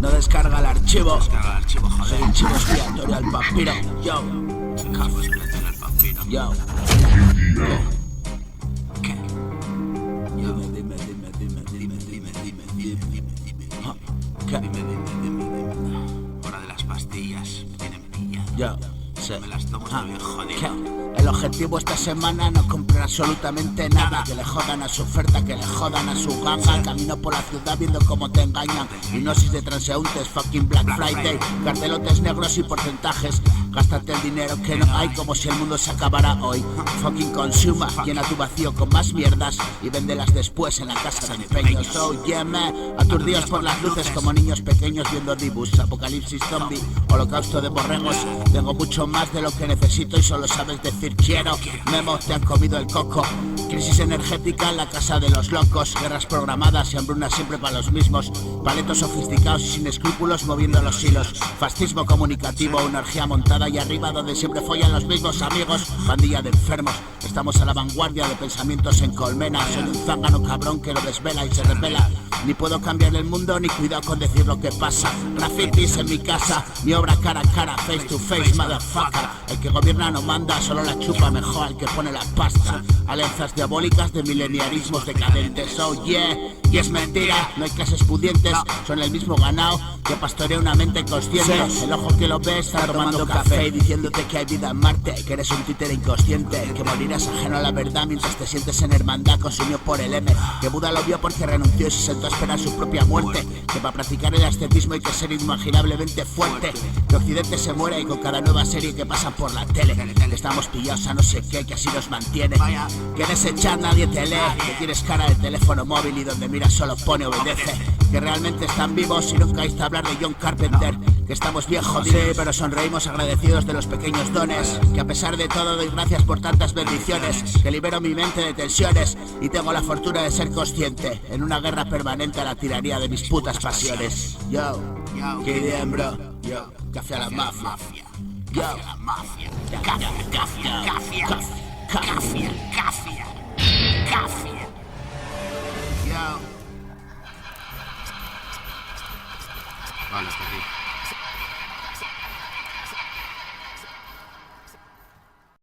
No descarga el archivo. Descarga el archivo, Soy joder. un chivo expiatorio al vampiro. Yo. Chivo expiatorio al vampiro. Yo. ¿Qué? Dime. ¿Qué? Hora de las pastillas. Me tienen pillado. Yo. Sí. Me las tomo, estoy bien jodido. ¿Qué? El objetivo esta semana no comprar absolutamente nada. Que le jodan a su oferta, que le jodan a su ganga. Camino por la ciudad viendo cómo te engañan. Hipnosis de transeúntes, fucking Black Friday. Cartelotes negros y porcentajes. Gástate el dinero que no hay como si el mundo se acabara hoy. Fucking consuma, llena tu vacío con más mierdas y véndelas después en la casa de empeños. Oh yeah man, aturdidos por las luces como niños pequeños viendo dibus. Apocalipsis zombie, holocausto de borregos. Tengo mucho más de lo que necesito y solo sabes decir quiero. Memo, te han comido el coco. Crisis energética en la casa de los locos. Guerras programadas y hambrunas siempre para los mismos. Paletos sofisticados y sin escrúpulos moviendo los hilos. Fascismo comunicativo, una orgía montada y arriba donde siempre follan los mismos amigos. Pandilla de enfermos, estamos a la vanguardia de pensamientos en colmena. Soy un zángano cabrón que lo desvela y se revela. Ni puedo cambiar el mundo ni cuidado con decir lo que pasa. Grafitis en mi casa, mi obra cara a cara, face to face, motherfucker. El que gobierna no manda, solo la chupa mejor el que pone la pasta. Alianzas diabólicas de mileniarismos decadentes. Oh yeah, y es mentira, no hay clases pudientes. Son el mismo ganado que pastorea una mente consciente. El ojo que lo ve está tomando café y diciéndote que hay vida en Marte, que eres un títere inconsciente, que morirás ajeno a la verdad mientras te sientes en hermandad consumido por el M. Que Buda lo vio porque renunció y se sentó a esperar su propia muerte. Que para practicar el ascetismo hay que ser inimaginablemente fuerte. Que Occidente se muere y con cada nueva serie que pasa por la tele que estamos pillados a no sé qué, que así nos mantiene. Que en ese chat nadie te lee, que tienes cara de teléfono móvil y donde miras solo pone obedece. Que realmente están vivos y nunca oíste hablar de John Carpenter. Que estamos bien jodidos, sí, pero sonreímos agradecidos de los pequeños dones. Que a pesar de todo doy gracias por tantas bendiciones. Que libero mi mente de tensiones y tengo la fortuna de ser consciente en una guerra permanente a la tiranía de mis putas pasiones. Yo, KDM bro, yo, café a la mafia. Yo, La mafia. café, Cafia. yo. Vale, hasta aquí.